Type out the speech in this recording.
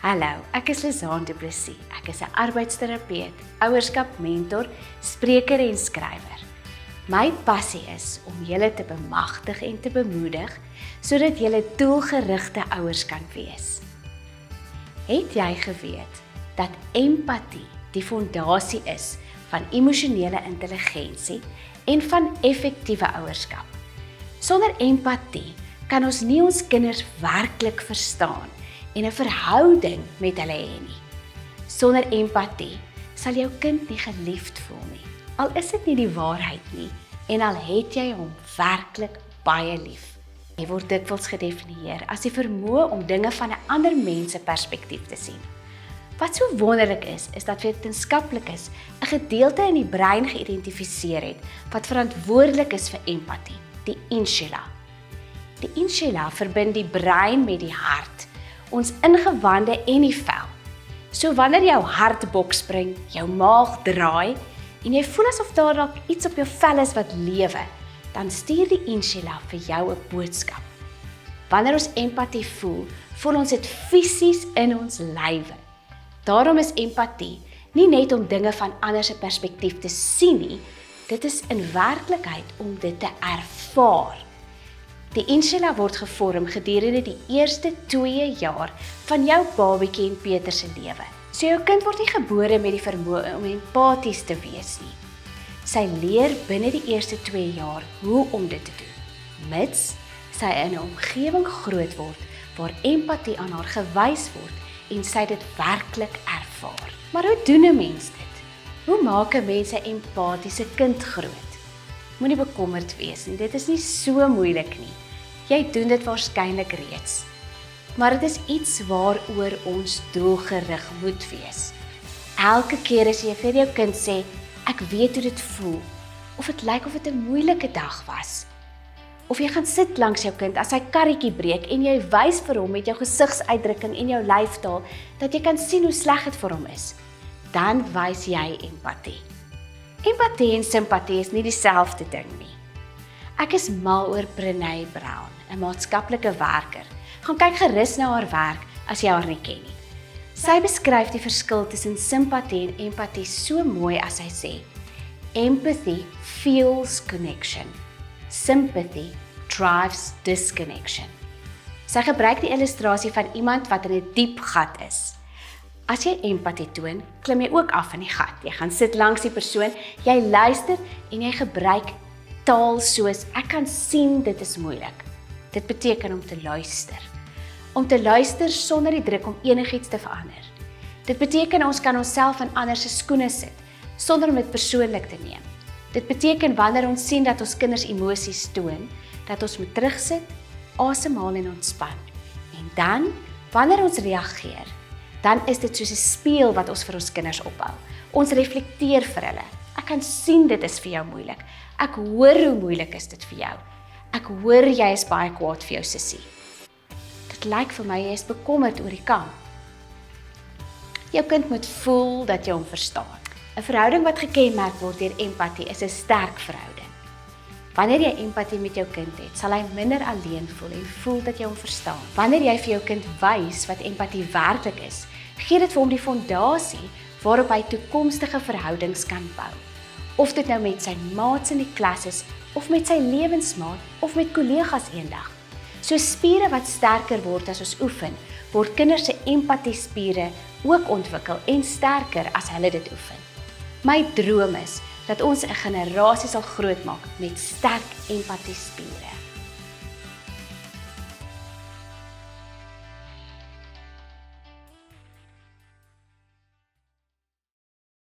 Hallo, ek is Lizaan Du Plessis. Ek is 'n arbeidsterapeut, ouerskapmentor, spreker en skrywer. My passie is om julle te bemagtig en te bemoedig sodat julle doelgerigte ouers kan wees. Het jy geweet dat empatie die fondasie is van emosionele intelligensie en van effektiewe ouerskap? Sonder empatie kan ons nie ons kinders werklik verstaan en 'n verhouding met hulle hê nie. Sonder empatie sal jou kind nie geliefd voel nie, al is dit nie die waarheid nie en al het jy hom werklik baie lief. Hy word dikwels gedefinieer as die vermoë om dinge van 'n ander mens se perspektief te sien. Wat so wonderlik is dat wetenskaplikes 'n gedeelte in die brein geïdentifiseer het wat verantwoordelik is vir empatie, die insula. Die insula verbind die brein met die hart, ons ingewande en die vel. So wanneer jou hart bok spring, jou maag draai en jy voel asof daar dalk iets op jou vel is wat lewe, dan stuur die insula vir jou 'n boodskap. Wanneer ons empatie voel ons dit fisies in ons lywe. Daarom is empatie nie net om dinge van ander se perspektief te sien nie, dit is in werklikheid om dit te ervaar. Die insula word gevorm gedurende die eerste 2 jaar van jou babatjie en Peter se lewe. So jou kind word nie gebore met die vermoë om empaties te wees nie. Sy leer binne die eerste 2 jaar hoe om dit te doen, mits sy in 'n omgewing groot word waar empatie aan haar gewys word en sy dit werklik ervaar. Maar hoe doen 'n mens dit? Hoe maak 'n mens 'n empatiese kind groot? Moenie bekommerd wees nie, dit is nie so moeilik nie. Jy doen dit waarskynlik reeds. Maar dit is iets waaroor ons doelgerig moet wees. Elke keer as jy vir jou kind sê, ek weet hoe dit voel, of dit lyk of dit 'n moeilike dag was, of jy gaan sit langs jou kind as hy karretjie breek en jy wys vir hom met jou gesigsuitdrukking en jou lyfstaal dat jy kan sien hoe sleg dit vir hom is, dan wys jy empatie. Empatie en simpatie is nie dieselfde ding nie. Ek is mal oor Brené Brown, 'n maatskaplike werker. Gaan kyk gerus na haar werk as jy haar nie ken nie. Sy beskryf die verskil tussen simpatie en empatie so mooi as sy sê, empathy feels connection, sympathy drives disconnection. Sy gebruik die illustrasie van iemand wat in 'n diep gat is. As jy empatie toon, klim jy ook af in die gat. Jy gaan sit langs die persoon, jy luister en jy gebruik taal soos, ek kan sien dit is moeilik. Dit beteken om te luister. Om te luister sonder die druk om enigiets te verander. Dit beteken ons kan onsself in ander se skoene sit, sonder om dit persoonlik te neem. Dit beteken wanneer ons sien dat ons kinders emosies toon, dat ons moet terugsit, asemhaal en ontspan. En dan, wanneer ons reageer, dan is dit soos 'n spieël wat ons vir ons kinders ophou. Ons reflekteer vir hulle. Ek kan sien dit is vir jou moeilik. Ek hoor hoe moeilik is dit vir jou. Ek hoor jy is baie kwaad vir jou sussie. Dit lyk vir my jy is bekommerd oor die kamp. Jou kind moet voel dat jy hom verstaan. 'n Verhouding wat gekenmerk word deur empatie is 'n sterk verhouding. Wanneer jy empatie met jou kind het, sal hy minder alleen voel en voel dat jy hom verstaan. Wanneer jy vir jou kind wys wat empatie werklik is, gee dit vir hom die fondasie waarop hy toekomstige verhoudings kan bou. Of dit nou met sy maats in die klas is, of met sy lewensmaat, of met kollegas eendag. So spiere wat sterker word as ons oefen, word kinders se empathiespiere ook ontwikkel en sterker as hulle dit oefen. My droom is dat ons 'n generasie sal grootmaak met sterk empathiespiere.